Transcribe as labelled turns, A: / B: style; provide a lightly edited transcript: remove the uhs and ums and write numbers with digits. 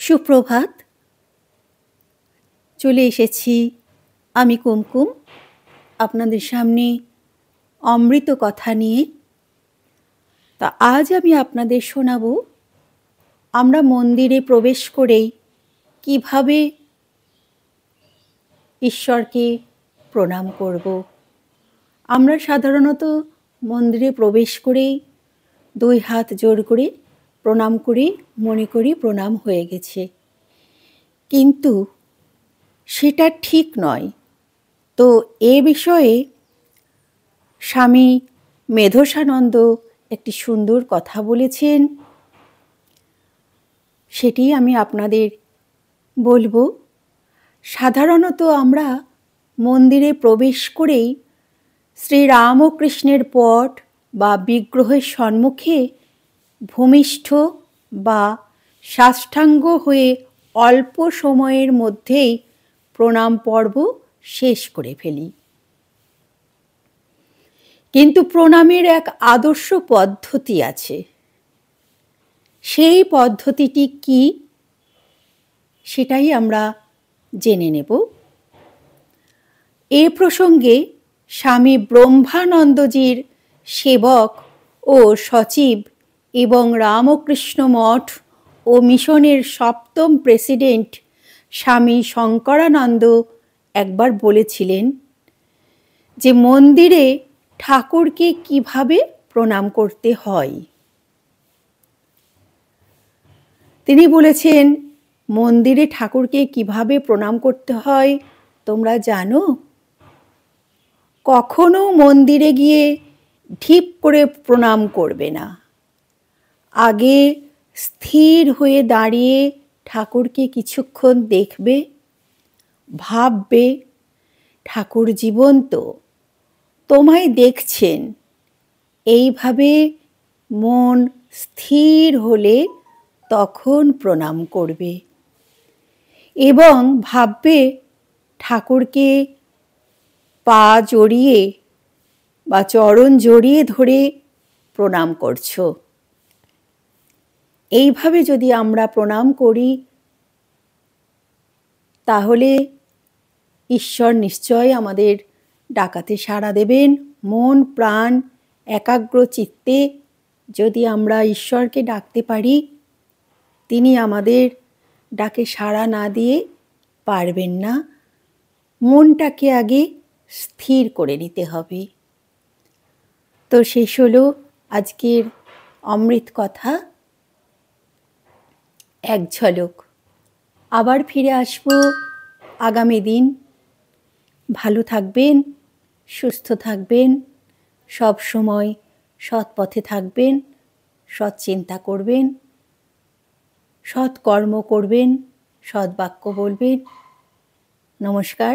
A: সুপ্রভাত। চলে এসেছি আমি কুমকুম আপনাদের সামনে অমৃত কথা নিয়ে। তা আজ আমি আপনাদের শোনাবো আমরা মন্দিরে প্রবেশ করেই কিভাবে ঈশ্বরকে প্রণাম করব। আমরা সাধারণত মন্দিরে প্রবেশ করেই দুই হাত জোড় করে প্রণাম করি, মনে করি প্রণাম হয়ে গেছে, কিন্তু সেটা ঠিক নয়। তো এ বিষয়ে স্বামী মেধসানন্দ একটি সুন্দর কথা বলেছেন, সেটি আমি আপনাদের বলবো। সাধারণত আমরা মন্দিরে প্রবেশ করেই শ্রীরামকৃষ্ণের পট বা বিগ্রহের সম্মুখে ভূমিষ্ঠ বা সাষ্টাঙ্গ হয়ে অল্প সময়ের মধ্যেই প্রণাম পর্ব শেষ করে ফেলি। কিন্তু প্রণামের এক আদর্শ পদ্ধতি আছে। সেই পদ্ধতিটি কি, সেটাই আমরা জেনে নেব। এ প্রসঙ্গে স্বামী ব্রহ্মানন্দজির সেবক ও সচিব এবং রামকৃষ্ণ মঠ ও মিশনের সপ্তম প্রেসিডেন্ট স্বামী শঙ্করানন্দ একবার বলেছিলেন যে মন্দিরে ঠাকুরকে কিভাবে প্রণাম করতে হয়। তিনি বলেছেন, মন্দিরে ঠাকুরকে কিভাবে প্রণাম করতে হয় তোমরা জানো? কখনো মন্দিরে গিয়ে ঢিপ করে প্রণাম করবে না। আগে স্থির হয়ে দাঁড়িয়ে ঠাকুরকে কিছুক্ষণ দেখবে, ভাববে ঠাকুর জীবন্ত, তোমায় দেখছেন। এইভাবে মন স্থির হলে তখন প্রণাম করবে এবং ভাববে ঠাকুরকে পা জড়িয়ে বা চরণ জড়িয়ে ধরে প্রণাম করছো। এইভাবে যদি আমরা প্রণাম করি তাহলে ঈশ্বর নিশ্চয় আমাদের ডাকাতে সাড়া দেবেন। মন প্রাণ একাগ্র চিত্তে যদি আমরা ঈশ্বরকে ডাকতে পারি, তিনি আমাদের ডাকে সাড়া না দিয়ে পারবেন না। মনটাকে আগে স্থির করে নিতে হবে। তো শেষ হলো আজকের অমৃত কথা, এক ঝলক। আবার ফিরে আসবো আগামী দিন। ভালো থাকবেন, সুস্থ থাকবেন, সব সময় সৎ পথে থাকবেন, সৎ চিন্তা করবেন, সৎ কর্ম করবেন, সৎ বাক্য বলবেন। নমস্কার।